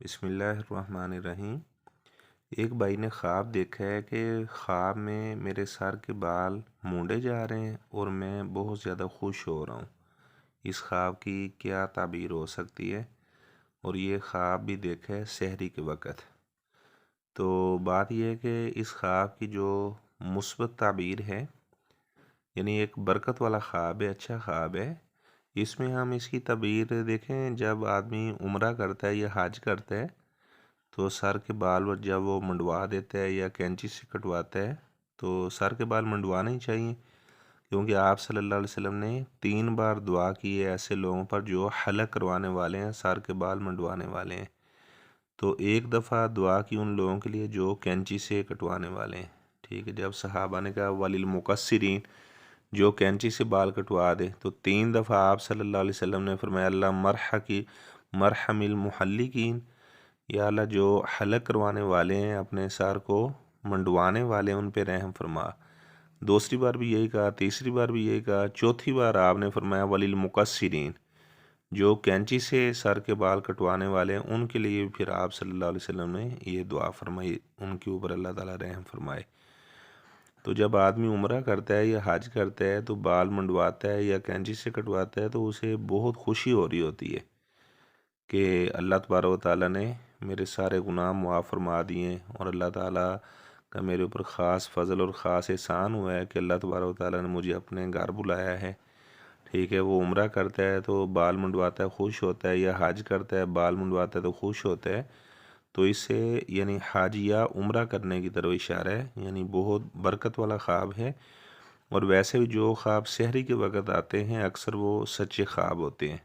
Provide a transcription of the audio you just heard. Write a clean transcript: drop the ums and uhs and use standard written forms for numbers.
بسم اللہ الرحمن الرحیم۔ ایک بھائی نے خواب دیکھا ہے کہ خواب میں میرے سر کے بال مونڈے جا رہے ہیں اور میں بہت زیادہ خوش ہو رہا ہوں۔ اس خواب کی کیا تعبیر ہو سکتی ہے؟ اور یہ خواب بھی دیکھا ہے سحری کے وقت۔ تو بات یہ ہے کہ اس خواب کی جو مثبت تعبیر ہے، یعنی ایک برکت والا خواب ہے، اچھا خواب ہے۔ اس میں ہم اس کی تعبیر دیکھیں، جب آدمی عمرہ کرتا ہے یا حج کرتا ہے تو سر کے بال جب وہ منڈوا دیتا ہے یا کینچی سے کٹواتا ہے تو سر کے بال منڈوانا ہی چاہیے، کیونکہ آپ صلی اللہ علیہ وسلم نے 3 بار دعا کی ہے ایسے لوگوں پر جو حلق کروانے والے ہیں، سر کے بال منڈوانے والے ہیں۔ تو ایک دفعہ دعا کی ان لوگوں کے لیے جو کینچی سے کٹوانے والے ہیں، ٹھیک ہے۔ جب صحابہ نے کہا وللمقصرین، جو کینچی سے بال کٹوا دے، تو 3 دفعہ آپ صلی اللہ علیہ وسلم نے فرمایا اللہ مرحم المحلقین، یا اللہ جو حلق کروانے والے ہیں، اپنے سر کو منڈوانے والے ہیں، ان پہ رحم فرما۔ دوسری بار بھی یہی کہا، تیسری بار بھی یہی کہا، چوتھی بار آپ نے فرمایا وللمقصرین، جو کینچی سے سر کے بال کٹوانے والے ہیں، ان کے لیے پھر آپ صلی اللہ علیہ وسلم نے یہ دعا فرمائی، ان کے اوپر اللہ تعالیٰ رحم فرمائے۔ تو جب آدمی عمرہ کرتا ہے یا حج کرتا ہے تو بال منڈواتا ہے یا کینچی سے کٹواتا ہے تو اسے بہت خوشی ہو رہی ہوتی ہے کہ اللہ تبارک و تعالیٰ نے میرے سارے گناہ معاف فرما دیے، اور اللہ تعالیٰ کا میرے اوپر خاص فضل اور خاص احسان ہوا ہے کہ اللہ تبارک و تعالیٰ نے مجھے اپنے گھر بلایا ہے، ٹھیک ہے۔ وہ عمرہ کرتا ہے تو بال منڈواتا ہے، خوش ہوتا ہے، یا حج کرتا ہے بال منڈواتا ہے تو خوش ہوتا ہے۔ تو اس سے یعنی حج یا عمرہ کرنے کی طرف اشارہ ہے، یعنی بہت برکت والا خواب ہے۔ اور ویسے بھی جو خواب سحری کے وقت آتے ہیں اکثر وہ سچے خواب ہوتے ہیں۔